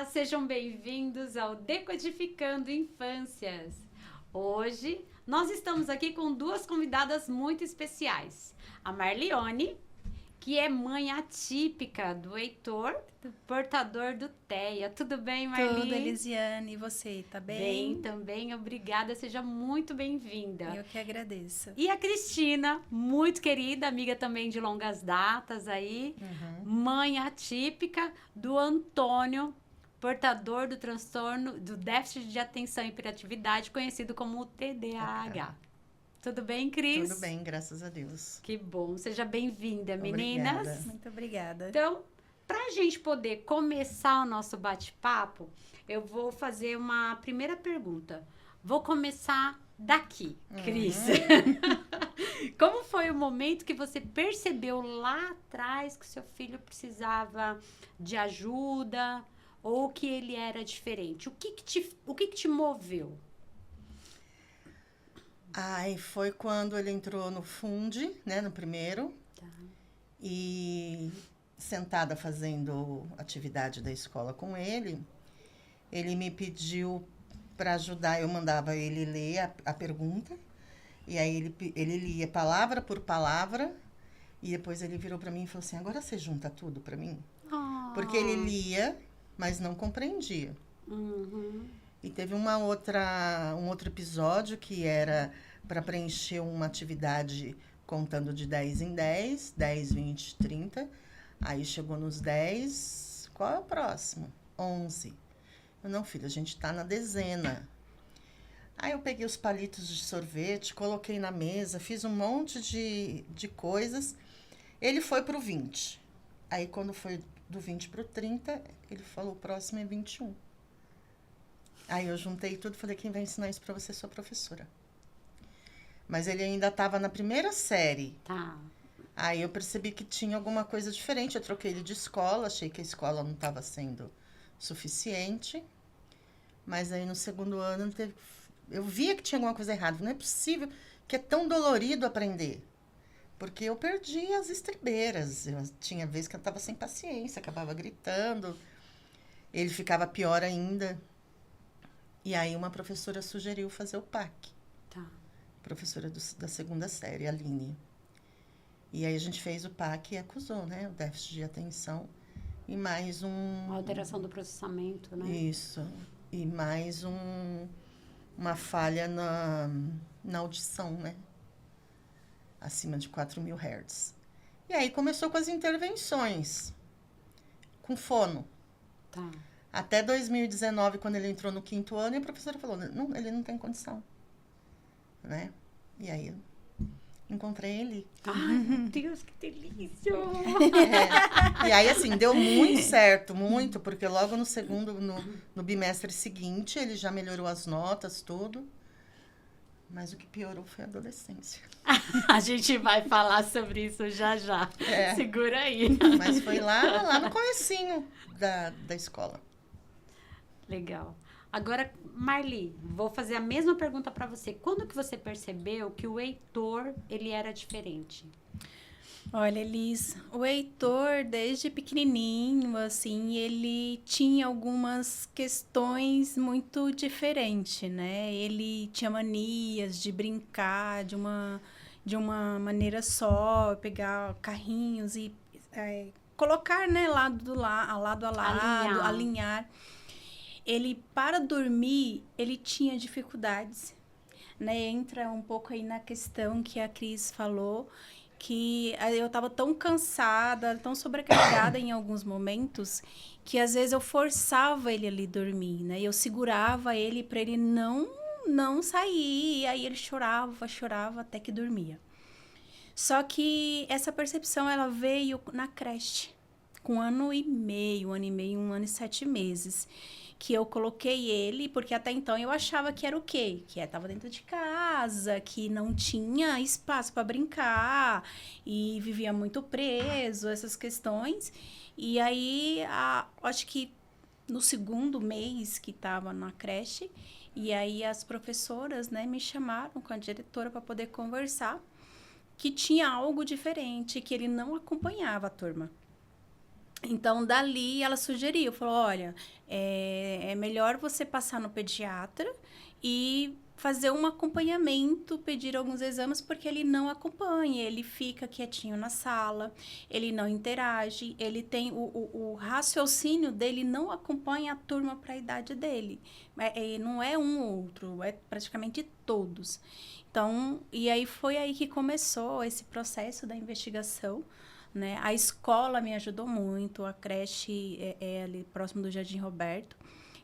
sejam bem-vindos ao Decodificando Infâncias. Hoje nós estamos aqui com duas convidadas muito especiais. A Marlione, que é mãe atípica do Heitor, portador do TEA. Tudo bem, Marli? Tudo, Elisiane. E você, tá bem? Bem, também. Obrigada. Seja muito bem-vinda. Eu que agradeço. E a Cristina, muito querida, amiga também de longas datas aí, mãe atípica do Antônio, portador do transtorno do déficit de atenção e hiperatividade, conhecido como TDAH. Tudo bem, Cris? Tudo bem, graças a Deus. Que bom. Seja bem-vinda, meninas. Obrigada. Muito obrigada. Então, para a gente poder começar o nosso bate-papo, eu vou fazer uma primeira pergunta. Vou começar daqui, Cris. Como foi o momento que você percebeu lá atrás que seu filho precisava de ajuda ou que ele era diferente? O que que te moveu? Ai, foi quando ele entrou no Fundi, né, no primeiro. Tá. E sentada fazendo atividade da escola com ele me pediu para ajudar, eu mandava ele ler a pergunta, e aí ele lia palavra por palavra, e depois ele virou para mim e falou assim, agora você junta tudo para mim? Porque ele lia, mas não compreendia. E teve um outro episódio que era para preencher uma atividade contando de 10 em 10, 10, 20, 30. Aí chegou nos 10, qual é o próximo? 11. Eu, não, filho, a gente está na dezena. Aí eu peguei os palitos de sorvete, coloquei na mesa, fiz um monte de coisas. Ele foi para o 20. Aí quando foi do 20 para o 30, ele falou, o próximo é 21. Aí eu juntei tudo e falei, quem vai ensinar isso para você é sua professora. Mas ele ainda estava na primeira série. Tá. Aí eu percebi que tinha alguma coisa diferente. Eu troquei ele de escola, achei que a escola não estava sendo suficiente. Mas aí no segundo ano eu via que tinha alguma coisa errada. Não é possível que é tão dolorido aprender. Porque eu perdi as estribeiras. Tinha vezes que eu estava sem paciência, acabava gritando. Ele ficava pior ainda. E aí uma professora sugeriu fazer o PAC. Tá. Professora da segunda série, a Aline. E aí a gente fez o PAC e acusou, né? O déficit de atenção. E mais Uma alteração do processamento, né? Isso. E mais uma falha na audição, né? Acima de 4.000 Hz. E aí começou com as intervenções. Com fono. Tá. Até 2019, quando ele entrou no 5º ano, e a professora falou, não, ele não tem condição. Né? E aí eu encontrei ele. Ai, meu Deus, que delícia! E aí, assim, deu muito certo, muito, porque logo no segundo, no bimestre seguinte, ele já melhorou as notas, tudo. Mas o que piorou foi a adolescência. A gente vai falar sobre isso já. Segura aí. Mas foi lá no comecinho da escola. Legal. Agora, Marli, vou fazer a mesma pergunta para você. Quando que você percebeu que o Heitor, ele era diferente? Olha, Elis, o Heitor, desde pequenininho, assim, ele tinha algumas questões muito diferentes, né? Ele tinha manias de brincar de uma maneira só, pegar carrinhos e colocar, né, lado a lado, alinhar. Ele, para dormir, ele tinha dificuldades, né? Entra um pouco aí na questão que a Cris falou, que eu estava tão cansada, tão sobrecarregada em alguns momentos, que às vezes eu forçava ele ali dormir, né? Eu segurava ele para ele não sair, e aí ele chorava até que dormia. Só que essa percepção, ela veio na creche, com 1 ano e meio, 1 ano e 7 meses. Que eu coloquei ele, porque até então eu achava que era o quê? Que estava dentro de casa, que não tinha espaço para brincar e vivia muito preso, essas questões. E aí, acho que no segundo mês que estava na creche, e aí as professoras, né, me chamaram com a diretora para poder conversar, que tinha algo diferente, que ele não acompanhava a turma. Então, dali, ela sugeriu, falou, olha, é melhor você passar no pediatra e fazer um acompanhamento, pedir alguns exames, porque ele não acompanha, ele fica quietinho na sala, ele não interage, ele tem o raciocínio dele não acompanha a turma para a idade dele. Não é um ou outro, é praticamente todos. Então, e aí foi aí que começou esse processo da investigação, né? A escola me ajudou muito, a creche é ali próximo do Jardim Roberto.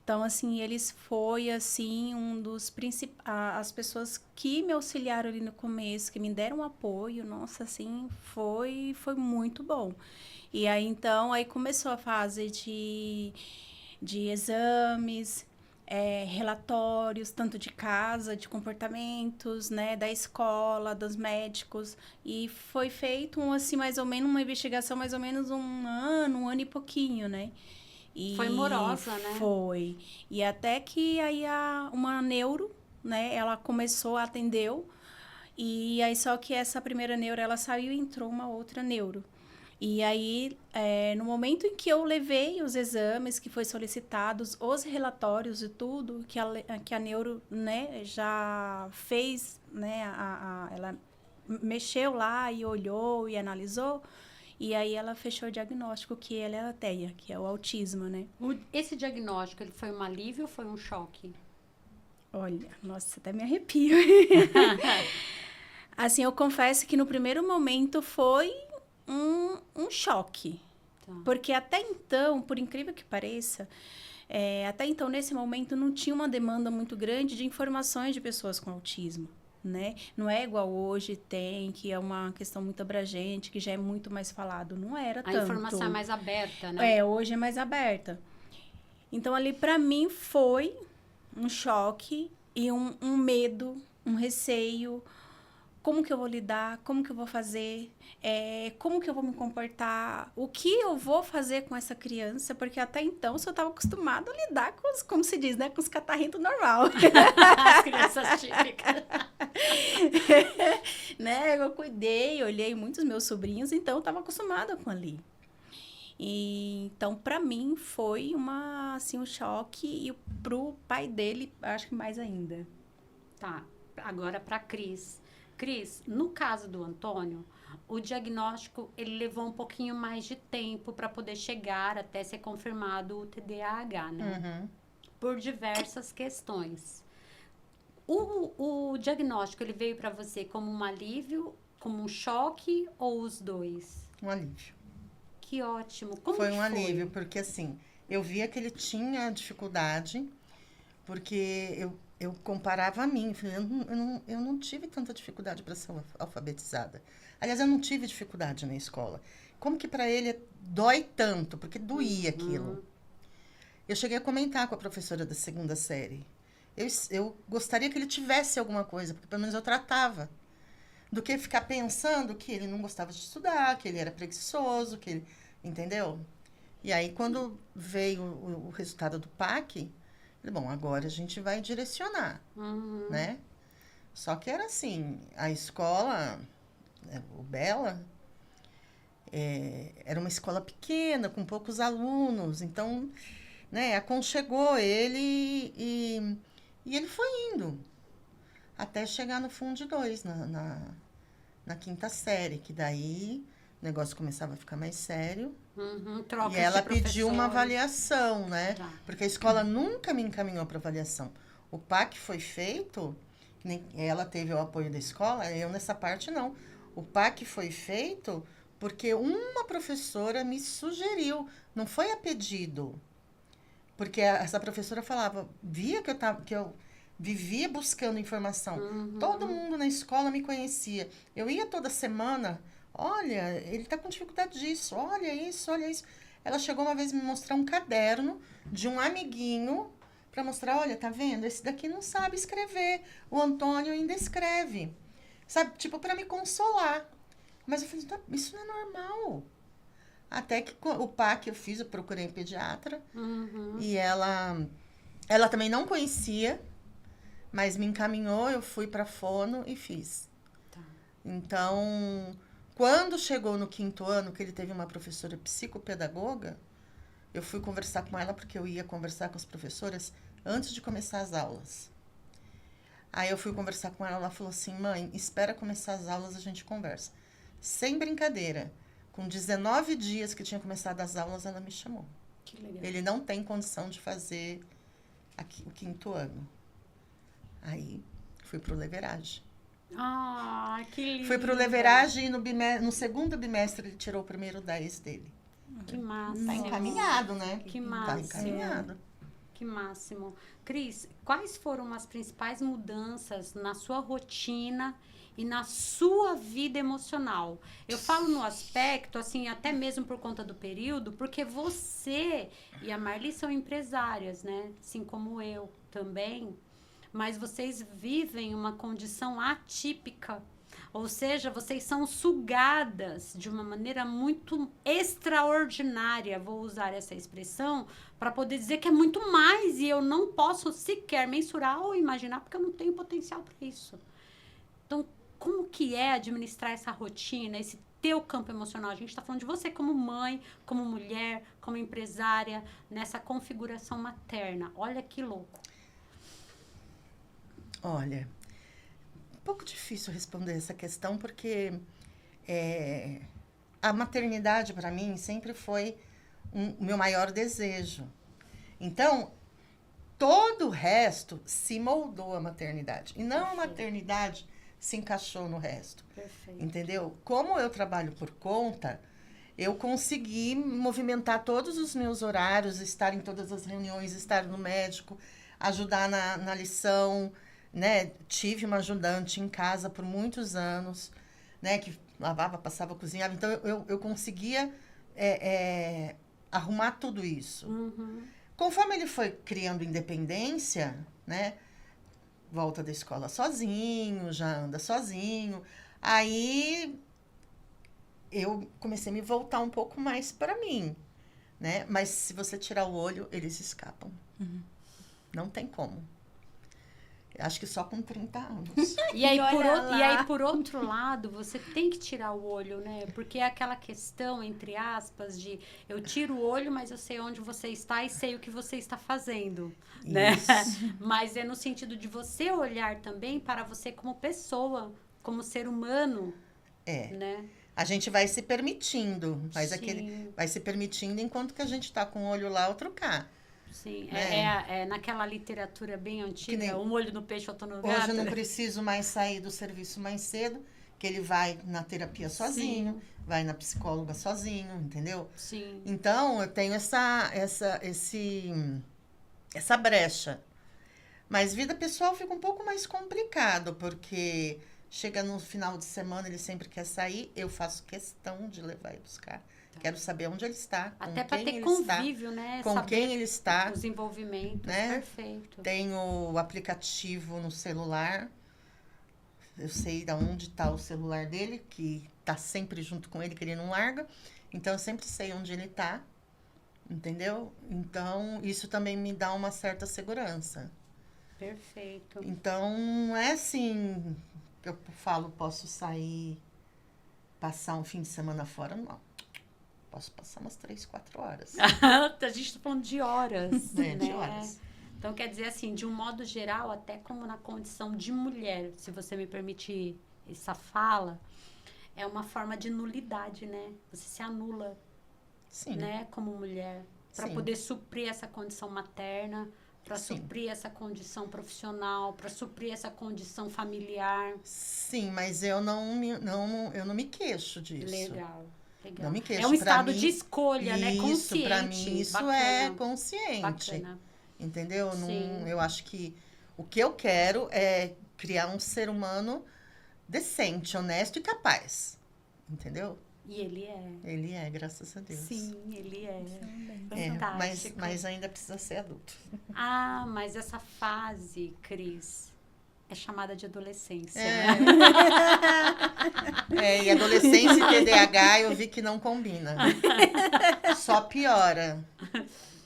Então, assim, eles foi, assim, um dos principais... As pessoas que me auxiliaram ali no começo, que me deram apoio, nossa, assim, foi muito bom. E aí, então, aí começou a fase de exames, relatórios, tanto de casa, de comportamentos, né, da escola, dos médicos, e foi feito, assim, mais ou menos, uma investigação, mais ou menos um ano e pouquinho, né? E Foi morosa, né? foi. E até que aí uma neuro, né, ela começou, atendeu, e aí só que essa primeira neuro, ela saiu e entrou uma outra neuro. E aí, no momento em que eu levei os exames que foi solicitados, os relatórios e tudo, que a neuro, né, já fez, né, ela mexeu lá e olhou e analisou, e aí ela fechou o diagnóstico que ela é a TEA, que é o autismo, né? Esse diagnóstico, ele foi um alívio ou foi um choque? Olha, nossa, até me arrepio. Assim, eu confesso que no primeiro momento foi um choque. Tá. Porque até então, por incrível que pareça, até então, nesse momento, não tinha uma demanda muito grande de informações de pessoas com autismo, né? Não é igual hoje tem, que é uma questão muito abrangente, que já é muito mais falado. Não era tanto. A informação é mais aberta, né? Hoje é mais aberta. Então, ali, para mim, foi um choque e um medo, um receio. Como que eu vou lidar? Como que eu vou fazer? Como que eu vou me comportar? O que eu vou fazer com essa criança? Porque até então, eu só estava acostumada a lidar com os, como se diz, né? Com os catarrentos normal. As crianças típicas. Né? Eu cuidei, olhei muitos meus sobrinhos, então eu estava acostumada com ali. E, então, para mim, foi assim, um choque. E pro pai dele, acho que mais ainda. Tá, agora para Cris. Cris, no caso do Antônio, o diagnóstico ele levou um pouquinho mais de tempo para poder chegar até ser confirmado o TDAH, né? Uhum. Por diversas questões. O diagnóstico ele veio para você como um alívio, como um choque ou os dois? Um alívio. Que ótimo. Como Foi que um alívio, porque assim, eu via que ele tinha dificuldade, porque eu comparava a mim. Falei, eu não tive tanta dificuldade para ser alfabetizada. Aliás, eu não tive dificuldade na escola. Como que para ele dói tanto? Porque doía aquilo. Eu cheguei a comentar com a professora da segunda série. Eu gostaria que ele tivesse alguma coisa, porque pelo menos eu tratava. Do que ficar pensando que ele não gostava de estudar, que ele era preguiçoso, que ele... Entendeu? E aí, quando veio o resultado do PAC, falei, bom, agora a gente vai direcionar, né? Só que era assim, a escola, o Bela, era uma escola pequena, com poucos alunos, então, né, aconchegou ele e ele foi indo, até chegar no Fundo 2, na quinta série, que daí o negócio começava a ficar mais sério. Trocas E ela de pediu uma professores. avaliação, né? Tá. Porque a escola nunca me encaminhou para avaliação. O PAC foi feito, ela teve o apoio da escola, eu nessa parte não. O PAC foi feito porque uma professora me sugeriu, não foi a pedido. Porque essa professora falava, via que eu vivia buscando informação. Todo mundo na escola me conhecia. Eu ia toda semana, olha, ele está com dificuldade disso, olha isso, olha isso. Ela chegou uma vez me mostrar um caderno de um amiguinho para mostrar, olha, tá vendo? Esse daqui não sabe escrever. O Antônio ainda escreve. Sabe? Tipo, para me consolar. Mas eu falei, isso não é normal. Até que o PAC eu fiz, eu procurei um pediatra. E ela também não conhecia, mas me encaminhou, eu fui para fono e fiz. Tá. Então, Quando chegou no 5º ano, que ele teve uma professora psicopedagoga, eu fui conversar com ela, porque eu ia conversar com as professoras antes de começar as aulas. Aí eu fui conversar com ela, ela falou assim, mãe, espera começar as aulas, a gente conversa. Sem brincadeira, com 19 dias que tinha começado as aulas, ela me chamou. Que legal. Ele não tem condição de fazer aqui, o 5º ano. Aí, fui pro Leverage. Ah, que lindo. Fui pro Leverage e no 2º bimestre ele tirou o primeiro 10 dele. Que máximo. Tá encaminhado, né? Que Tá máximo. encaminhado. Que máximo. Cris, quais foram as principais mudanças na sua rotina e na sua vida emocional? Eu falo no aspecto, assim, até mesmo por conta do período, porque você e a Marli são empresárias, né? Assim como eu também. Mas vocês vivem uma condição atípica. Ou seja, vocês são sugadas de uma maneira muito extraordinária, vou usar essa expressão, para poder dizer que é muito mais e eu não posso sequer mensurar ou imaginar, porque eu não tenho potencial para isso. Então, como que é administrar essa rotina, esse teu campo emocional? A gente está falando de você como mãe, como mulher, como empresária, nessa configuração materna. Olha que louco. Olha, um pouco difícil responder essa questão, porque a maternidade, para mim, sempre foi o meu maior desejo. Então, todo o resto se moldou à maternidade. E não a maternidade se encaixou no resto. Perfeito. Entendeu? Como eu trabalho por conta, eu consegui movimentar todos os meus horários, estar em todas as reuniões, estar no médico, ajudar na lição, né? Tive uma ajudante em casa por muitos anos, né? Que lavava, passava, cozinhava. Então, eu conseguia arrumar tudo isso. Uhum. Conforme ele foi criando independência, né? Volta da escola sozinho, já anda sozinho. Aí, eu comecei a me voltar um pouco mais para mim, né? Mas se você tirar o olho, eles escapam. Uhum. Não tem como. Acho que só com 30 anos. E aí, olha por outro lado, você tem que tirar o olho, né? Porque é aquela questão, entre aspas, de eu tiro o olho, mas eu sei onde você está e sei o que você está fazendo, né? Mas é no sentido de você olhar também para você como pessoa, como ser humano, né? A gente vai se permitindo, mas Sim. vai se permitindo enquanto que a gente está com o olho lá, outro cá. Sim, Né? é naquela literatura bem antiga, nem- um olho no peixe, outro no Hoje gato. eu não preciso mais sair do serviço mais cedo, que ele vai na terapia sozinho, vai na psicóloga sozinho, entendeu? Sim, Então, eu tenho essa brecha. Mas vida pessoal fica um pouco mais complicado, porque chega no final de semana, ele sempre quer sair, eu faço questão de levar e buscar. Quero saber onde ele está, com até para quem ter ele convívio, né? está, com Saber quem ele está. os envolvimentos, né? perfeito. Tenho o aplicativo no celular. Eu sei de onde está o celular dele, que está sempre junto com ele, que ele não larga. Então, eu sempre sei onde ele está, entendeu? Então, isso também me dá uma certa segurança. Perfeito. Então, não é assim, eu falo, posso sair, passar um fim de semana fora, não. Posso passar umas 3, 4 horas. A gente está falando de horas, né? né? De horas. Então, quer dizer assim, de um modo geral, até como na condição de mulher, se você me permitir essa fala, é uma forma de nulidade, né? Você se anula, Sim. né? Como mulher, para Sim. poder suprir essa condição materna, para Sim. suprir essa condição profissional, para suprir essa condição familiar. Sim, mas eu não me queixo disso. Legal. Legal. Não me queixo. É um Pra estado mim, de escolha, né? Isso, Consciente. para mim, isso Bacana. é consciente. Bacana. Entendeu? Sim. Eu acho que o que eu quero é criar um ser humano decente, honesto e capaz. Entendeu? E ele é. Ele é, graças a Deus. Sim, ele é. É, Fantástico. mas ainda precisa ser adulto. Ah, mas essa fase, Cris, é chamada de adolescência. É. Né? E adolescência e TDAH eu vi que não combina. Só piora.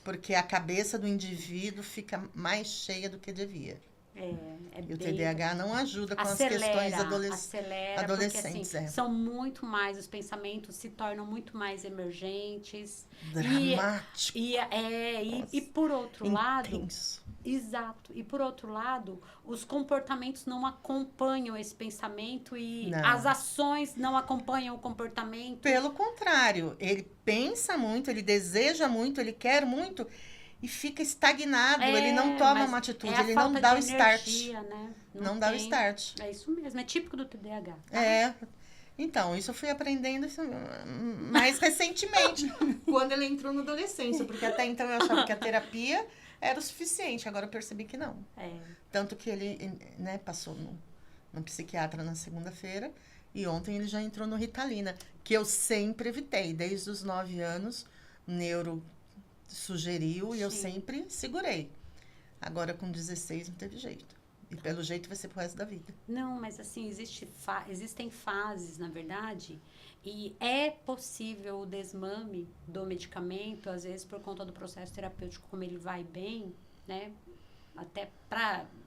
Porque a cabeça do indivíduo fica mais cheia do que devia. É E o bem... TDAH não ajuda com Acelera, as questões acelera, adolescentes. porque assim, são muito mais, os pensamentos se tornam muito mais emergentes. Dramático. E por outro lado, intenso. exato, e por outro lado, os comportamentos não acompanham esse pensamento e Não. as ações não acompanham o comportamento. Pelo contrário, ele pensa muito, ele deseja muito, ele quer muito e fica estagnado, ele não toma uma atitude, ele não dá o start. Energia, né? Não dá o start. É isso mesmo, é típico do TDAH. Tá? Então, isso eu fui aprendendo mais recentemente, quando ele entrou na adolescência, porque até então eu achava que a terapia era o suficiente, agora eu percebi que não. Tanto que ele, né, passou no psiquiatra na segunda-feira e ontem ele já entrou no Ritalina, que eu sempre evitei, desde os 9 anos, o neuro sugeriu e eu sempre segurei. Agora com 16 não teve jeito. E pelo jeito vai ser pro resto da vida. Não, mas assim, existem fases, na verdade, e é possível o desmame do medicamento, às vezes por conta do processo terapêutico, como ele vai bem, né?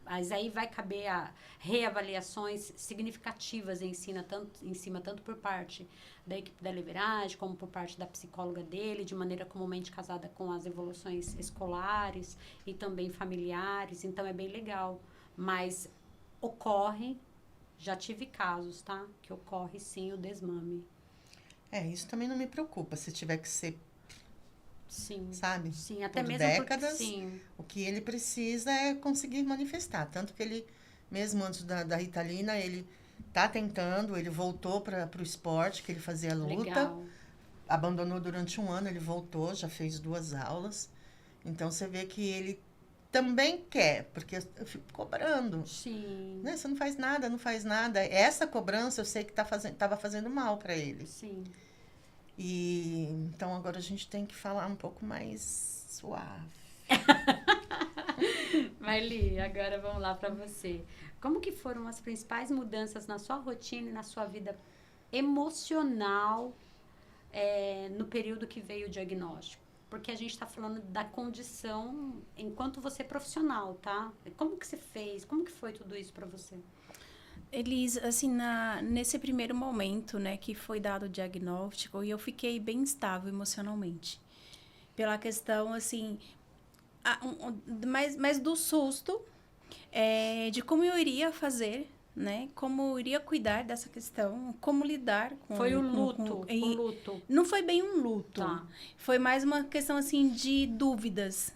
Mas aí vai caber a reavaliações significativas em cima, tanto por parte da equipe da Liberage, como por parte da psicóloga dele, de maneira comumente casada com as evoluções escolares e também familiares, então é bem legal. Mas ocorre, já tive casos, tá? Que ocorre sim o desmame. Isso também não me preocupa, se tiver que ser, sim, sabe? Sim, até por mesmo décadas, porque, sim. O que ele precisa é conseguir manifestar. Tanto que ele, mesmo antes da Ritalina, ele tá tentando, ele voltou para o esporte, que ele fazia luta. Legal. Abandonou durante 1 ano, ele voltou, já fez 2 aulas. Então, você vê que ele também quer, porque eu fico cobrando. Sim. Né? Você não faz nada, não faz nada. Essa cobrança eu sei que estava fazendo mal para ele. Sim. E então agora a gente tem que falar um pouco mais suave. Marli, agora vamos lá para você. Como que foram as principais mudanças na sua rotina e na sua vida emocional no período que veio o diagnóstico? Porque a gente está falando da condição enquanto você é profissional, tá? Como que você fez? Como que foi tudo isso para você? Eles, assim, nesse primeiro momento, né, que foi dado o diagnóstico, eu fiquei bem instável emocionalmente. Pela questão, assim, mais do susto, de como eu iria fazer, né? Como eu iria cuidar dessa questão, como lidar com... Foi o luto, o luto. Não foi bem um luto. Tá. Foi mais uma questão, assim, de dúvidas.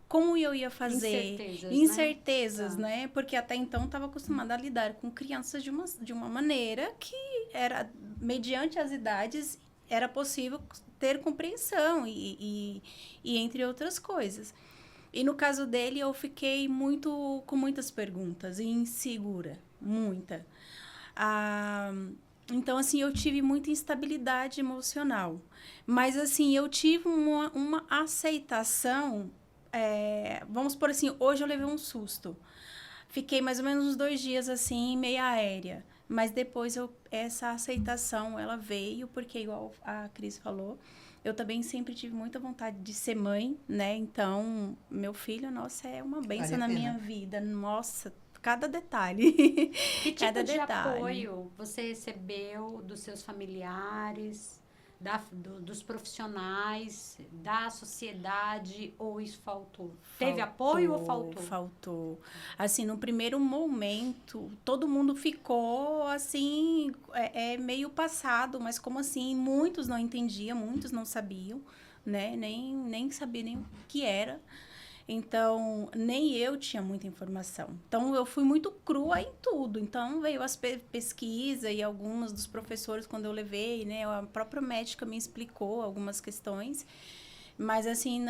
Como eu ia fazer? Incertezas, né? Porque até então estava acostumada a lidar com crianças de uma maneira que era, mediante as idades, era possível ter compreensão e entre outras coisas. E no caso dele, eu fiquei com muitas perguntas e insegura, muita. Então, assim, eu tive muita instabilidade emocional. Mas, assim, eu tive uma aceitação... vamos por assim, hoje eu levei um susto. Fiquei mais ou menos uns 2 dias, assim, meio aérea. Mas depois, essa aceitação, ela veio, porque, igual a Cris falou, eu também sempre tive muita vontade de ser mãe, né? Então, meu filho, nossa, é uma bênção na minha vida. Nossa, cada detalhe. Que tipo de apoio você recebeu dos seus familiares, dos profissionais, da sociedade, ou isso faltou? Teve apoio ou faltou? Faltou. Assim, no primeiro momento, todo mundo ficou, assim, meio passado, mas como assim? Muitos não entendiam, muitos não sabiam, né? Nem sabiam nem o que era. Então, nem eu tinha muita informação. Então, eu fui muito crua em tudo. Então, veio as pesquisas e algumas dos professores, quando eu levei, né? A própria médica me explicou algumas questões. Mas, assim,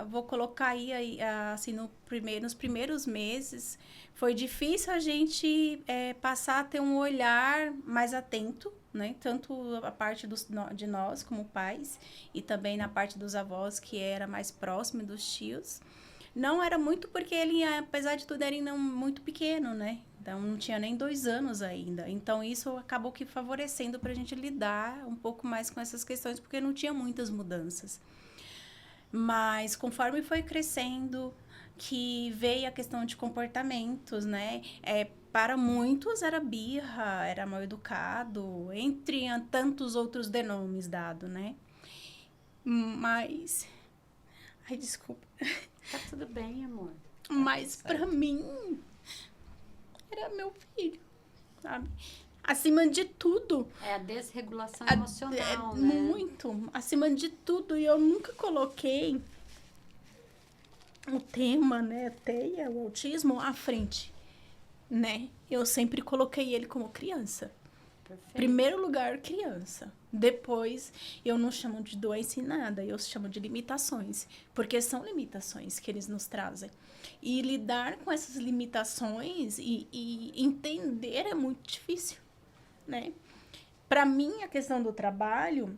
vou colocar aí assim, nos primeiros meses, foi difícil a gente passar a ter um olhar mais atento, né? Tanto a parte de nós, como pais, e também na parte dos avós, que era mais próximo dos tios. Não era muito porque ele, apesar de tudo, era ainda muito pequeno, né? Então, não tinha nem 2 anos ainda. Então, isso acabou que favorecendo para a gente lidar um pouco mais com essas questões, porque não tinha muitas mudanças. Mas, conforme foi crescendo, que veio a questão de comportamentos, né? Para muitos era birra, era mal educado, entre tantos outros denomes dados, né? Mas... Ai, desculpa. Tá tudo bem, amor. Mas para mim, era meu filho, sabe? Acima de tudo. É a desregulação emocional, né? Muito. Acima de tudo. E eu nunca coloquei o tema, né, TEA, o autismo, à frente, né? Eu sempre coloquei ele como criança. Perfeito. Primeiro lugar, criança. Depois, eu não chamo de doença em nada, eu chamo de limitações. Porque são limitações que eles nos trazem. E lidar com essas limitações e entender é muito difícil, né? Para mim, a questão do trabalho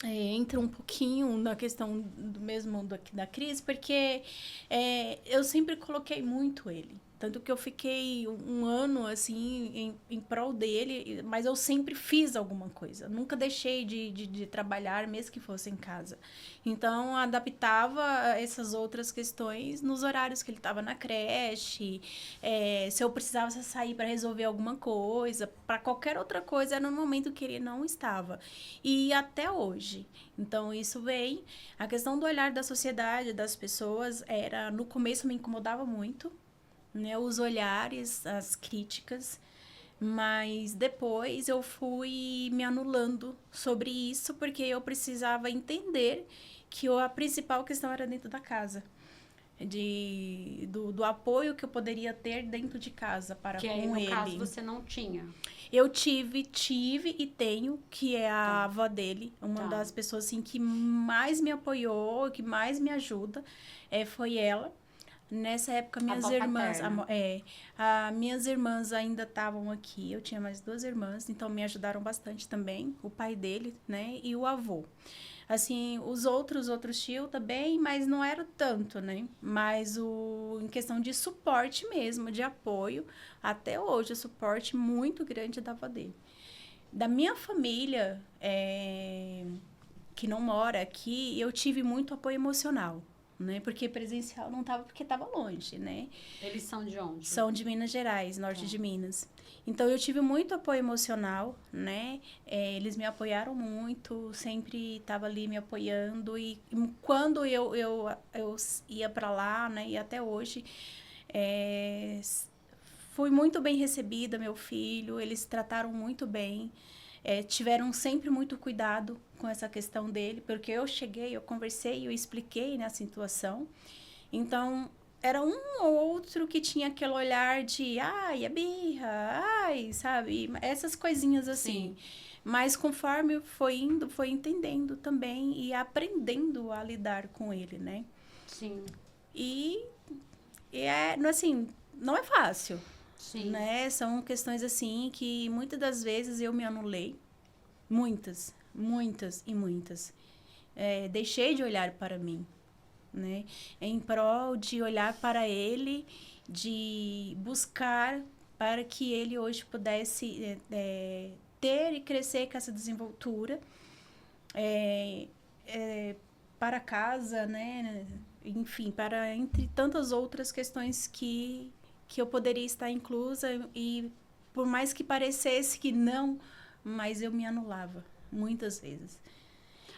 entra um pouquinho na questão do mesmo da crise, porque eu sempre coloquei muito ele. Tanto que eu fiquei um ano, assim, em prol dele, mas eu sempre fiz alguma coisa. Nunca deixei de trabalhar, mesmo que fosse em casa. Então, adaptava essas outras questões nos horários que ele estava na creche, se eu precisava sair para resolver alguma coisa, para qualquer outra coisa, era no momento que ele não estava. E até hoje. Então, isso vem. A questão do olhar da sociedade, das pessoas, no começo me incomodava muito, né, os olhares, as críticas, mas depois eu fui me anulando sobre isso, porque eu precisava entender que a principal questão era dentro da casa, do apoio que eu poderia ter dentro de casa para que com aí, ele. no caso, você não tinha. Eu tive e tenho, que é a avó dele, uma das pessoas assim, que mais me apoiou, que mais me ajuda, foi ela. Nessa época, minhas irmãs... minhas irmãs ainda estavam aqui. Eu tinha mais 2 irmãs, então me ajudaram bastante também. O pai dele, né? E o avô. Assim, os outros tios também, mas não era tanto, né? Mas em questão de suporte mesmo, de apoio, até hoje, o suporte muito grande da avó dele. Da minha família, que não mora aqui, eu tive muito apoio emocional, né? Porque presencial não estava, porque estava longe, né? Eles são de onde? São de Minas Gerais, norte de Minas. Então, eu tive muito apoio emocional, né? Eles me apoiaram muito, sempre estava ali me apoiando. E quando eu ia para lá, né? E até hoje, fui muito bem recebida, meu filho. Eles trataram muito bem. Tiveram sempre muito cuidado com essa questão dele, porque eu cheguei, eu conversei, eu expliquei, né, a situação. Então, era um ou outro que tinha aquele olhar de, ai, é birra, ai, sabe? Essas coisinhas assim. Sim. Mas conforme foi indo, foi entendendo também e aprendendo a lidar com ele, né? Sim. E assim, não é fácil. Sim. Né? São questões assim que muitas das vezes eu me anulei. Muitas. Deixei de olhar para mim, né? Em prol de olhar para ele, de buscar para que ele hoje pudesse ter e crescer com essa desenvoltura para casa, né? Enfim, entre tantas outras questões que eu poderia estar inclusa, e por mais que parecesse que não, mas eu me anulava muitas vezes.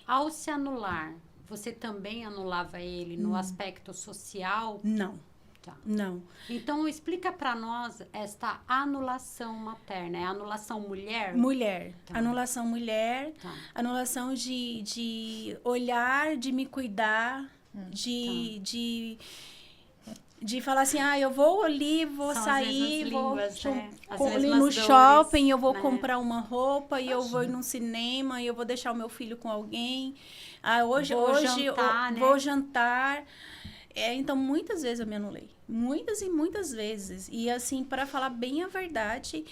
Ao se anular, você também anulava ele no aspecto social? Não. Tá. Não. Então, explica para nós esta anulação materna. É anulação mulher? Mulher. Tá. Anulação mulher. Tá. Anulação de olhar, de me cuidar, de falar assim, eu vou ali, vou São sair, vou ali no shopping, eu vou comprar uma roupa, e eu vou ir num cinema, e eu vou deixar o meu filho com alguém. Hoje jantar, né? Vou jantar. Então, muitas vezes eu me anulei. Muitas e muitas vezes. E, assim, para falar bem a verdade,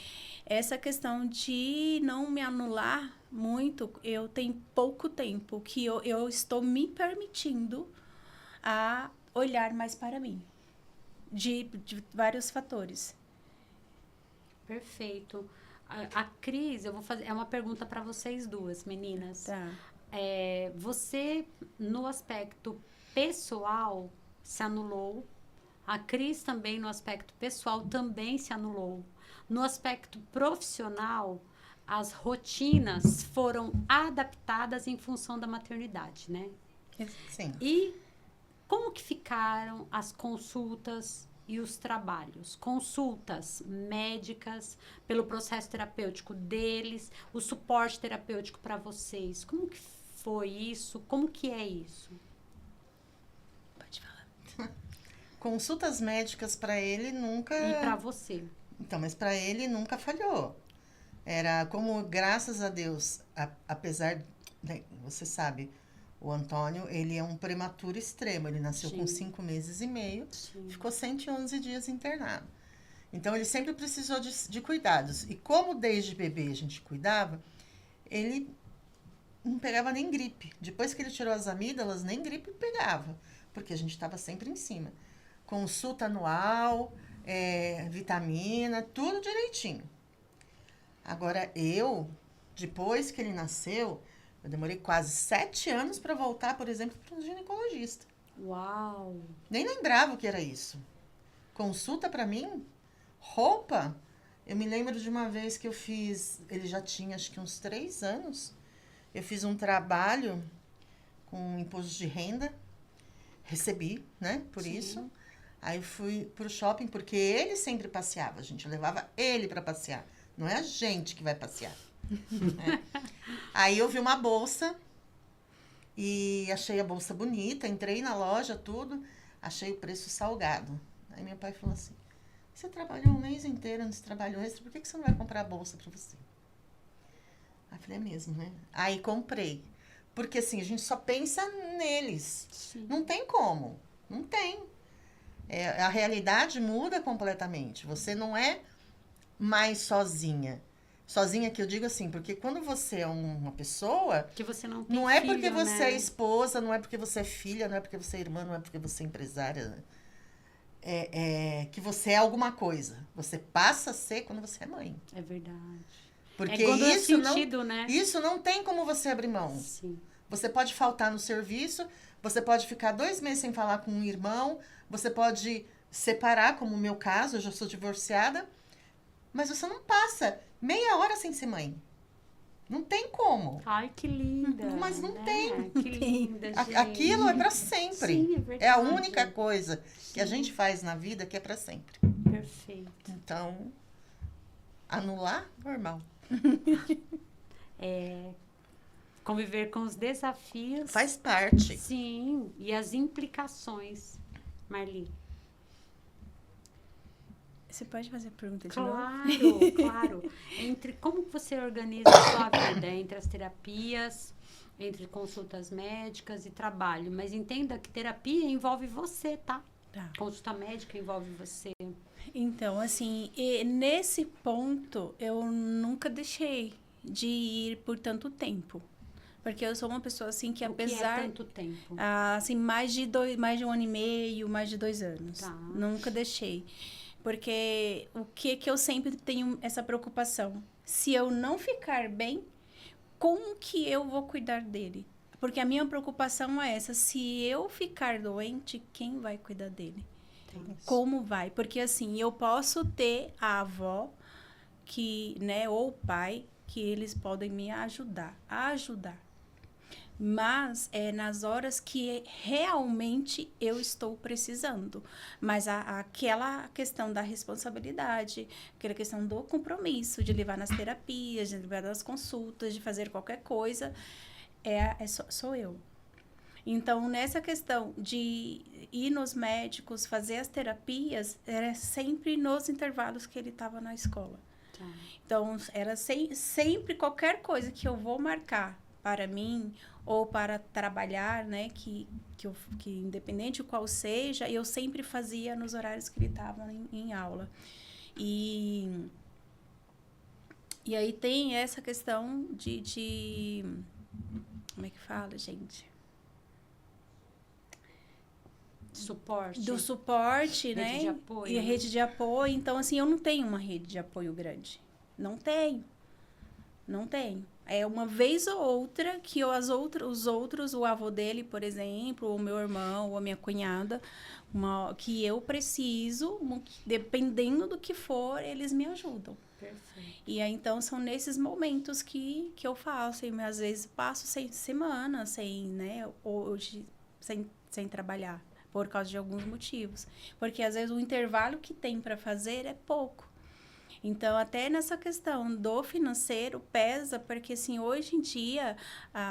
essa questão de não me anular muito, eu tenho pouco tempo que eu estou me permitindo a olhar mais para mim. De vários fatores. Perfeito. A Cris, eu vou fazer... É uma pergunta para vocês duas, meninas. Tá. Você, no aspecto pessoal, se anulou. A Cris também, no aspecto pessoal, também se anulou. No aspecto profissional, as rotinas foram adaptadas em função da maternidade, né? Sim. E como que ficaram as consultas e os trabalhos? Consultas médicas, pelo processo terapêutico deles, o suporte terapêutico para vocês. Como que foi isso? Como que é isso? Pode falar. Consultas médicas para ele nunca... E para você? Então, mas para ele nunca falhou. Era como, graças a Deus, apesar... Né, você sabe, o Antônio, ele é um prematuro extremo. Ele nasceu Sim. com 5 meses e meio, Sim. ficou 111 dias internado. Então, ele sempre precisou de cuidados. E como desde bebê a gente cuidava, ele não pegava nem gripe. Depois que ele tirou as amígdalas, nem gripe pegava, porque a gente estava sempre em cima. Consulta anual, vitamina, tudo direitinho. Agora, depois que ele nasceu, eu demorei quase 7 anos para voltar, por exemplo, para um ginecologista. Uau! Nem lembrava o que era isso. Consulta para mim, roupa. Eu me lembro de uma vez que eu fiz, ele já tinha acho que uns 3 anos, eu fiz um trabalho com imposto de renda, recebi, né, por Sim. isso. Aí fui pro shopping, porque ele sempre passeava, a gente levava ele para passear. Não é a gente que vai passear. Né? Aí eu vi uma bolsa e achei a bolsa bonita, entrei na loja, tudo, achei o preço salgado. Aí meu pai falou assim, você trabalhou um mês inteiro nesse trabalho extra, por que você não vai comprar a bolsa para você? Aí eu falei, é mesmo, né? Aí comprei. Porque assim, a gente só pensa neles. Sim. Não tem como. Não tem. A realidade muda completamente. Você não é mais sozinha. Sozinha que eu digo assim, porque quando você é uma pessoa, Que você não tem não é filho, porque você né? é esposa, não é porque você é filha, não é porque você é irmã, não é porque você é empresária, que você é alguma coisa. Você passa a ser quando você é mãe. É verdade. Porque quando é isso sentido, né? isso não tem como você abrir mão. Sim. Você pode faltar no serviço, você pode ficar 2 meses sem falar com um irmão, você pode separar, como o meu caso, eu já sou divorciada, mas você não passa meia hora sem ser mãe. Não tem como. Ai, que linda. Mas não né? tem. Que linda, gente. Aquilo é para sempre. Sim, é verdade. É a única coisa que a Sim. gente faz na vida que é para sempre. Perfeito. Então, anular, normal. Conviver com os desafios. Faz parte. Sim, e as implicações. Marli. Você pode fazer a pergunta de novo? Claro, claro. Como que você organiza a sua vida entre as terapias, entre consultas médicas e trabalho? Mas entenda que terapia envolve você, tá? Tá. Consulta médica envolve você. Então, assim, nesse ponto, eu nunca deixei de ir por tanto tempo. Porque eu sou uma pessoa, assim, que O que apesar... é tanto tempo? assim, mais de 1 ano e meio, mais de 2 anos. Tá. Nunca deixei. Porque o que eu sempre tenho essa preocupação? Se eu não ficar bem, como que eu vou cuidar dele? Porque a minha preocupação é essa. Se eu ficar doente, quem vai cuidar dele? Como vai? Porque assim, eu posso ter a avó ou o pai, que eles podem me ajudar. Mas é nas horas que realmente eu estou precisando. Mas aquela questão da responsabilidade, aquela questão do compromisso, de levar nas terapias, de levar nas consultas, de fazer qualquer coisa, sou eu. Então, nessa questão de ir nos médicos, fazer as terapias, era sempre nos intervalos que ele estava na escola. Tá. Então, era sempre qualquer coisa que eu vou marcar para mim ou para trabalhar, né, que independente de qual seja, eu sempre fazia nos horários que ele estava em aula. E aí tem essa questão de como é que fala, gente? Suporte. Do suporte, Rede né? de apoio, E a né? rede de apoio. Então, assim, eu não tenho uma rede de apoio grande. Não tenho. Não tenho. É uma vez ou outra que os outros, o avô dele, por exemplo, o meu irmão, ou a minha cunhada, que eu preciso, dependendo do que for, eles me ajudam. Perfeito. E aí, então, são nesses momentos que eu faço. E às vezes passo semanas sem, né, hoje, sem trabalhar, por causa de alguns motivos. Porque às vezes o intervalo que tem para fazer é pouco. Então, até nessa questão do financeiro pesa, porque, assim, hoje em dia,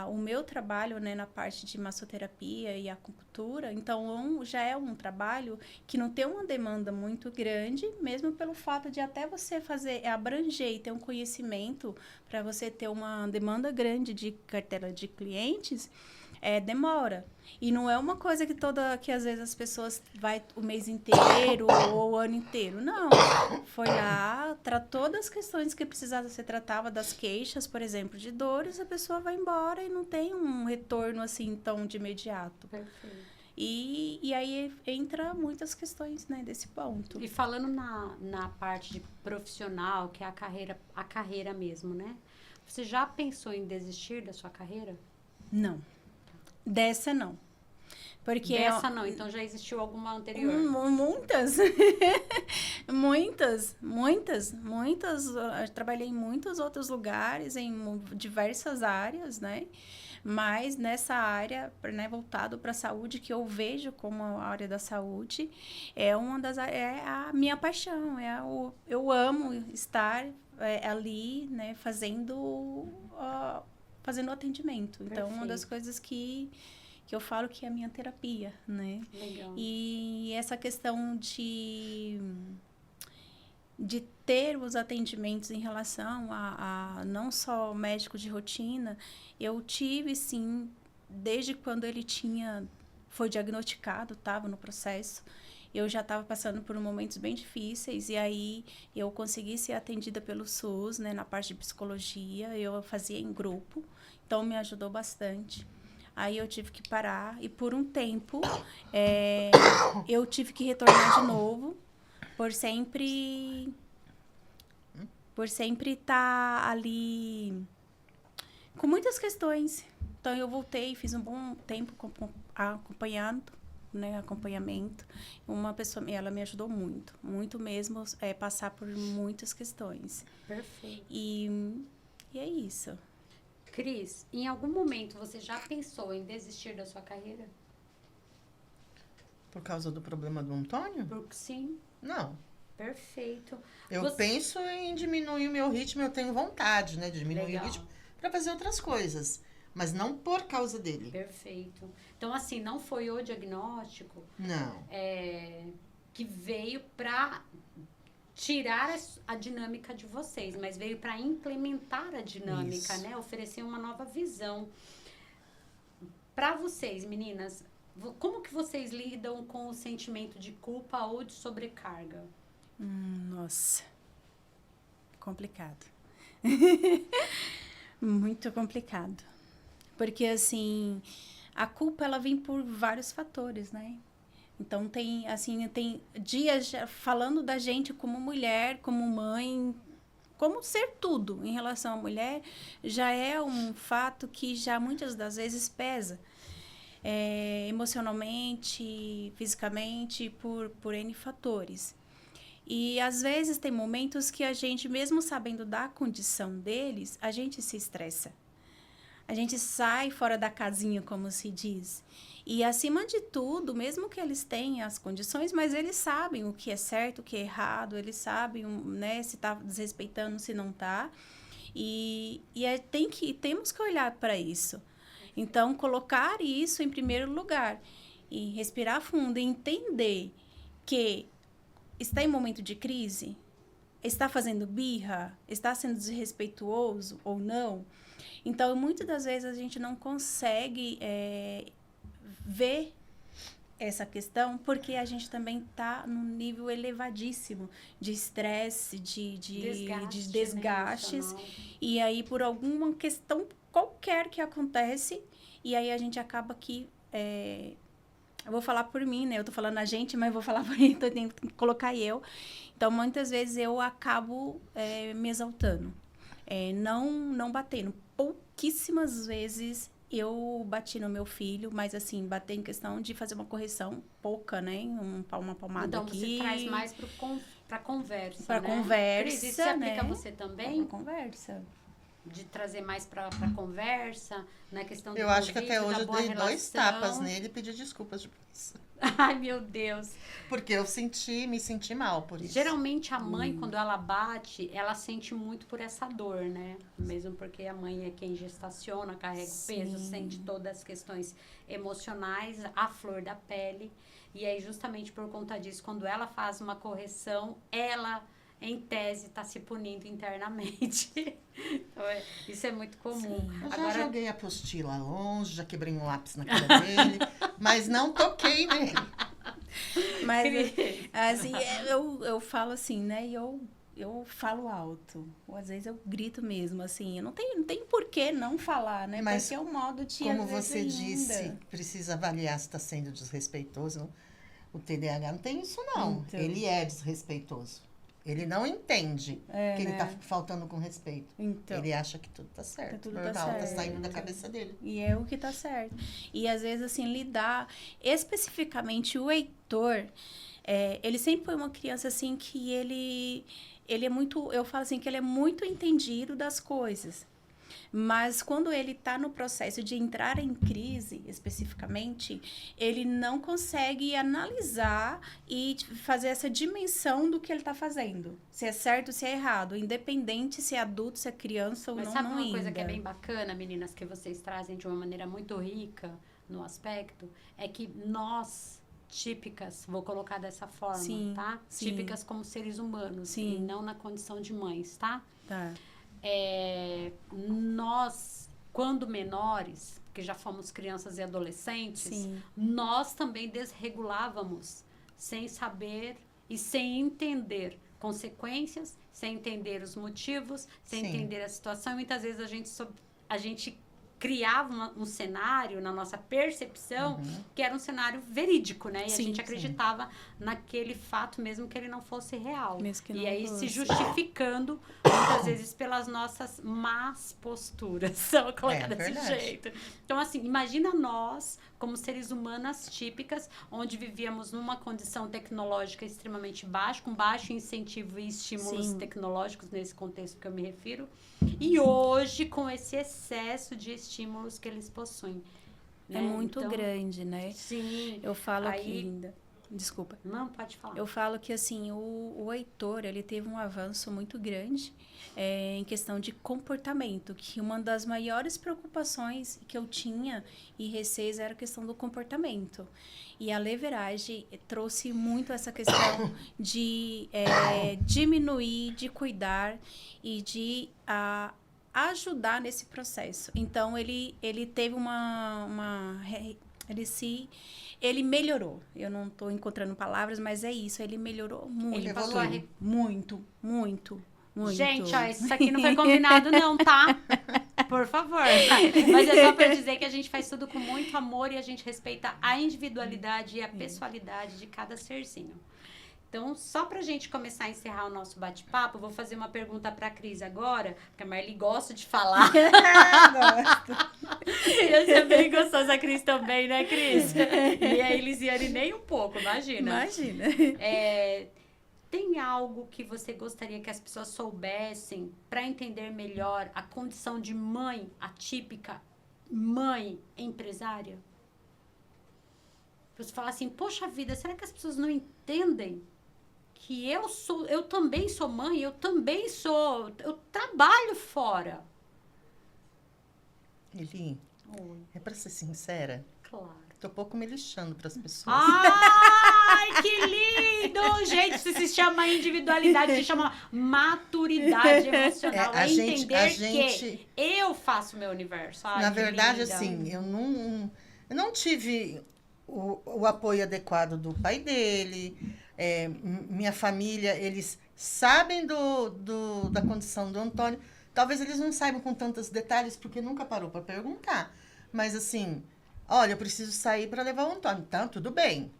o meu trabalho, né, na parte de massoterapia e acupuntura, então, já é um trabalho que não tem uma demanda muito grande, mesmo pelo fato de até você abranger e ter um conhecimento para você ter uma demanda grande de cartela de clientes, demora. E não é uma coisa que às vezes as pessoas vai o mês inteiro ou o ano inteiro. Não. Foi lá, tratou das questões que precisava ser tratada, das queixas, por exemplo, de dores, a pessoa vai embora e não tem um retorno assim tão de imediato. Perfeito. E aí entra muitas questões, né, desse ponto. E falando na parte de profissional, que é a carreira mesmo, né? Você já pensou em desistir da sua carreira? Não. Dessa não. Porque Dessa não, então já existiu alguma anterior? Muitas. muitas. Eu trabalhei em muitos outros lugares, em diversas áreas, né? Mas nessa área, né, voltado para a saúde, que eu vejo como a área da saúde, é a minha paixão. Eu amo estar ali, né, fazendo atendimento. Então, uma das coisas que eu falo que é a minha terapia, né? Legal. E essa questão de ter os atendimentos em relação a não só médico de rotina, eu tive, sim, desde quando ele foi diagnosticado, estava no processo, eu já estava passando por momentos bem difíceis, e aí eu consegui ser atendida pelo SUS, né, na parte de psicologia, eu fazia em grupo, então me ajudou bastante. Aí eu tive que parar e por um tempo eu tive que retornar de novo por sempre estar ali com muitas questões. Então eu voltei, fiz um bom tempo acompanhamento. Uma pessoa, ela me ajudou muito mesmo, passar por muitas questões. Perfeito. E é isso. Cris, em algum momento você já pensou em desistir da sua carreira? Por causa do problema do Antônio? Sim. Não. Perfeito. Eu penso em diminuir o meu ritmo, eu tenho vontade, né, de diminuir o ritmo para fazer outras coisas, mas não por causa dele. Perfeito. Então, assim, não foi o diagnóstico? Não. Que veio para tirar a dinâmica de vocês, mas veio para implementar a dinâmica, Isso. né? Oferecer uma nova visão. Para vocês, meninas, como que vocês lidam com o sentimento de culpa ou de sobrecarga? Nossa, complicado. Muito complicado. Porque, assim, a culpa, ela vem por vários fatores, né? Então, tem dias falando da gente como mulher, como mãe, como ser tudo em relação à mulher, já é um fato que já muitas das vezes pesa. Emocionalmente, fisicamente, por N fatores. E, às vezes, tem momentos que a gente, mesmo sabendo da condição deles, a gente se estressa. A gente sai fora da casinha, como se diz. E, acima de tudo, mesmo que eles tenham as condições, mas eles sabem o que é certo, o que é errado, eles sabem, né, se está desrespeitando, se não está. E temos que olhar para isso. Então, colocar isso em primeiro lugar. E respirar fundo e entender que está em momento de crise, está fazendo birra, está sendo desrespeituoso ou não. Então, muitas das vezes a gente não consegue ver essa questão porque a gente também está num nível elevadíssimo de estresse, de desgastes. Né, e aí, por alguma questão qualquer que acontece, e aí a gente acaba que... eu vou falar por mim, né? Eu tô falando a gente, mas vou falar por mim, então eu tenho que colocar eu. Então, muitas vezes eu acabo me exaltando. não batendo. Pouquíssimas vezes eu bati no meu filho, mas assim, bater em questão de fazer uma correção pouca, né? Uma palmada Então, aqui. você traz mais pra conversa, Pra né? conversa, Cris, isso se aplica né? a você também? Pra conversa. De trazer mais pra conversa, na questão do Eu acho que convívio, até hoje da eu boa dei 2 relação. tapas nele e pedi desculpas depois. Ai, meu Deus. Porque eu me senti mal por isso. Geralmente a mãe, quando ela bate, ela sente muito por essa dor, né? Mesmo porque a mãe é quem gestaciona, carrega o peso, sente todas as questões emocionais, a flor da pele. E aí, justamente por conta disso, quando ela faz uma correção, ela, em tese, está se punindo internamente. Então, isso é muito comum. Eu já Agora, joguei a apostila longe, já quebrei um lápis na cara dele, mas não toquei nele. Mas, assim, eu falo assim, né? E eu falo alto. Ou às vezes eu grito mesmo, assim. Não tem por que não falar, né? Mas porque é um modo de, como às vezes, você ainda. disse, precisa avaliar se está sendo desrespeitoso. O TDAH não tem isso, não. Então. Ele é desrespeitoso. Ele não entende que ele está faltando com respeito. Então. Ele acha que tudo está certo. Tudo tá Normal, tá certo. saindo da cabeça dele. E é o que tá certo. E às vezes, assim, lidar especificamente o Heitor, ele sempre foi uma criança assim que ele é muito, eu falo assim, que ele é muito entendido das coisas. Mas quando ele está no processo de entrar em crise, especificamente, ele não consegue analisar e fazer essa dimensão do que ele está fazendo. Se é certo, se é errado. Independente se é adulto, se é criança ou mas não, sabe não uma coisa ainda. que é bem bacana, meninas, que vocês trazem de uma maneira muito rica no aspecto? É que nós, típicas, vou colocar dessa forma, Sim, tá? sim. Típicas como seres humanos, Sim. e não na condição de mães, tá? Tá. Nós, quando menores, que já fomos crianças e adolescentes, Sim. nós também desregulávamos sem saber e sem entender consequências, sem entender os motivos, sem Sim. entender a situação. E muitas vezes a gente criava um cenário na nossa percepção que era um cenário verídico, né? E Sim, a gente sim. acreditava naquele fato mesmo que ele não fosse real. Mesmo que não E aí fosse. se justificando muitas vezes pelas nossas más posturas. Vou colocar desse verdade. jeito. Então, assim, imagina nós, como seres humanas típicas, onde vivíamos numa condição tecnológica extremamente baixa, com baixo incentivo e estímulos Sim. tecnológicos, nesse contexto que eu me refiro, e hoje com esse excesso de estímulos que eles possuem. É né? muito Então, grande, né? Sim. Eu falo Aí- aqui ainda. Desculpa. Não, pode falar. Eu falo que, assim, o Heitor, ele teve um avanço muito grande em questão de comportamento, que uma das maiores preocupações que eu tinha e receios era a questão do comportamento. E a leveragem trouxe muito essa questão de diminuir, de cuidar e de ajudar nesse processo. Então, ele teve ele melhorou. Eu não estou encontrando palavras, mas é isso. Ele melhorou muito. Ele passou a Muito, muito, muito. Gente, ó, isso aqui não foi combinado não, tá? Por favor. Mas é só pra dizer que a gente faz tudo com muito amor e a gente respeita a individualidade e a pessoalidade de cada serzinho. Então, só pra gente começar a encerrar o nosso bate-papo, vou fazer uma pergunta pra Cris agora, porque a Marli gosta de falar. Eu sei bem gostosa, a Cris também, né, Cris? E a Elisiane nem um pouco, imagina. Imagina. Tem algo que você gostaria que as pessoas soubessem para entender melhor a condição de mãe atípica, mãe empresária? Você fala assim, poxa vida, será que as pessoas não entendem que eu também sou mãe, eu trabalho fora? Eli, é para ser sincera, Claro. tô pouco me lixando para as pessoas. Ai, que lindo! Gente, isso se chama individualidade, se chama maturidade emocional. É entender que eu faço o meu universo. Ai, Na que verdade, linda. assim, eu não tive o apoio adequado do pai dele. Minha família, eles sabem da condição do Antônio. Talvez eles não saibam com tantos detalhes, porque nunca parou para perguntar. Mas, assim, olha, eu preciso sair para levar o Antônio. Tá, tudo bem.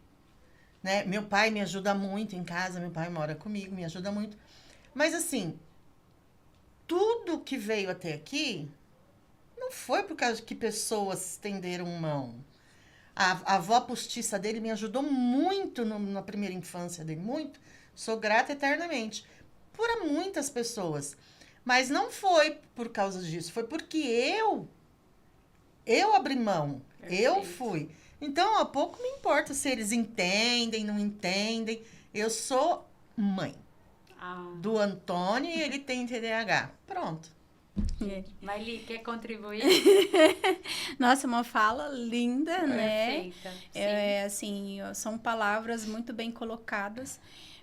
Né? Meu pai me ajuda muito em casa, meu pai mora comigo, me ajuda muito. Mas, assim, tudo que veio até aqui não foi por causa que pessoas estenderam mão. A avó postiça dele me ajudou muito na primeira infância dele, muito. Sou grata eternamente. Por muitas pessoas. Mas não foi por causa disso, foi porque eu abri mão, eu fui. Então, pouco me importa se eles entendem, não entendem. Eu sou mãe do Antônio e ele tem TDAH. Pronto. Maili, quer contribuir? Nossa, uma fala linda, né? Perfeita. Assim, são palavras muito bem colocadas,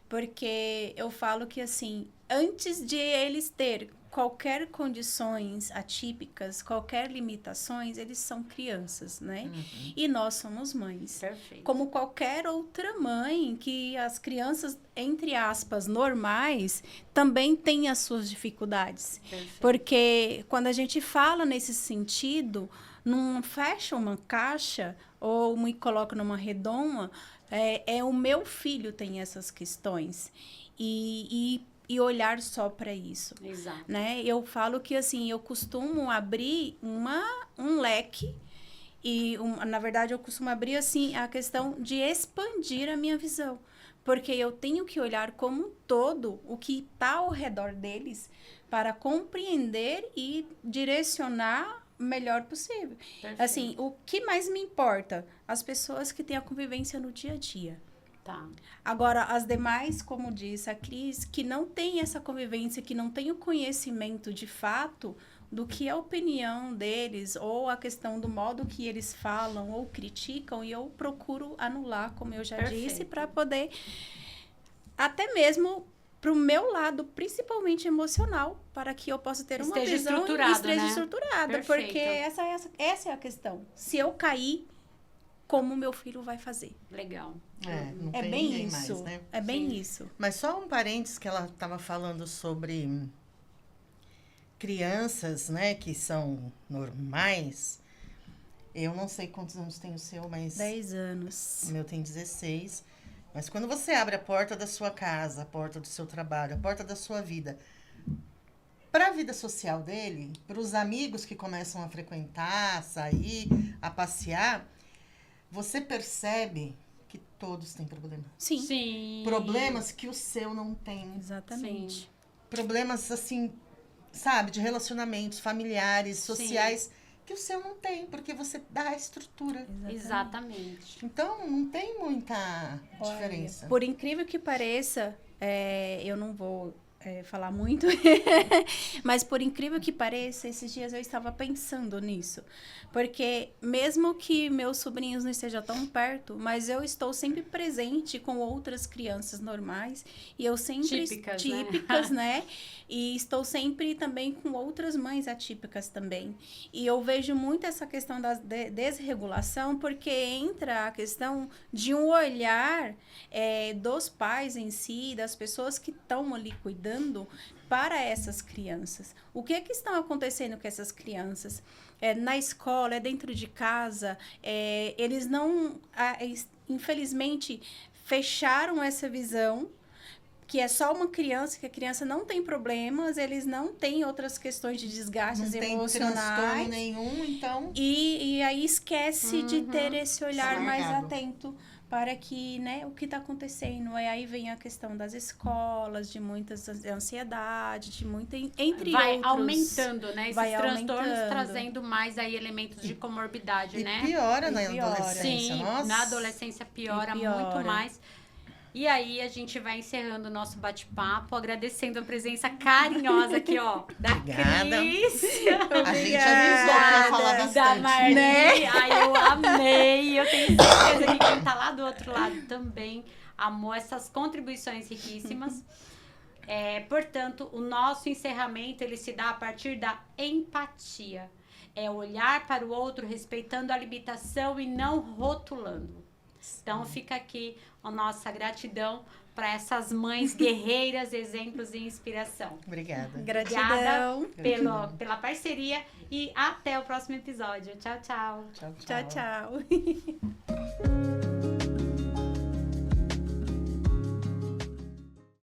porque eu falo que, assim, antes de eles ter qualquer condições atípicas, qualquer limitações, eles são crianças, né? E nós somos mães. Perfeito. Como qualquer outra mãe, que as crianças, entre aspas, normais, também têm as suas dificuldades. Perfeito. Porque quando a gente fala nesse sentido, não fecha uma caixa ou me coloca numa redoma, o meu filho tem essas questões. E olhar só para isso. Exato. Né? Eu falo que, assim, eu costumo abrir um leque e, na verdade, eu costumo abrir, assim, a questão de expandir a minha visão. Porque eu tenho que olhar como um todo o que está ao redor deles para compreender e direcionar o melhor possível. Perfeito. Assim, o que mais me importa? As pessoas que têm a convivência no dia a dia. Tá. Agora, as demais, como disse a Cris, que não tem essa convivência, que não tem o conhecimento de fato do que é a opinião deles, ou a questão do modo que eles falam ou criticam, e eu procuro anular, como eu já disse, para poder, até mesmo para o meu lado, principalmente emocional, para que eu possa ter uma visão e esteja estruturada. Porque essa é a questão. Se eu cair, como meu filho vai fazer? Legal. Não é tem bem isso, mais, né? É bem isso. Mas só um parênteses que ela estava falando sobre crianças, né, que são normais. Eu não sei quantos anos tem o seu, mas 10 anos. O meu tem 16. Mas quando você abre a porta da sua casa, a porta do seu trabalho, a porta da sua vida, para a vida social dele, para os amigos que começam a frequentar, a sair, a passear, você percebe que todos têm problemas. Sim. Problemas que o seu não tem. Exatamente. Sim. Problemas, assim, sabe, de relacionamentos familiares, sociais, que o seu não tem, porque você dá a estrutura. Exatamente. Então, não tem muita diferença. Por incrível que pareça, eu não vou falar muito, mas por incrível que pareça, esses dias eu estava pensando nisso. Porque mesmo que meus sobrinhos não estejam tão perto, mas eu estou sempre presente com outras crianças normais, e eu sempre... Típicas, né? E estou sempre também com outras mães atípicas também. E eu vejo muito essa questão da desregulação, porque entra a questão de um olhar dos pais em si, das pessoas que estão ali cuidando para essas crianças. O que estão acontecendo com essas crianças? Na escola, dentro de casa, eles não, infelizmente, fecharam essa visão, que é só uma criança, que a criança não tem problemas, eles não têm outras questões de desgastes emocionais. Não tem transtorno nenhum, então... E aí esquece de ter esse olhar mais atento para que, né, o que está acontecendo. Aí vem a questão das escolas, de muitas ansiedade, de muita, entre vai outros. Aumentando, né? Esses transtornos trazendo mais aí elementos de comorbidade, né? E piora na adolescência. Sim, nossa. Na adolescência piora muito mais. E aí, a gente vai encerrando o nosso bate-papo, agradecendo a presença carinhosa aqui, ó, da Cris. A gente avisou que ia falar bastante. Da Marli. Né? Ai, eu amei. Eu tenho certeza que quem tá lá do outro lado também amou essas contribuições riquíssimas. Portanto, o nosso encerramento, ele se dá a partir da empatia. É olhar para o outro respeitando a limitação e não rotulando. Então, fica aqui a nossa gratidão para essas mães guerreiras, exemplos e inspiração. Obrigada. Gratidão. Pela parceria e até o próximo episódio. Tchau, tchau. Tchau, tchau.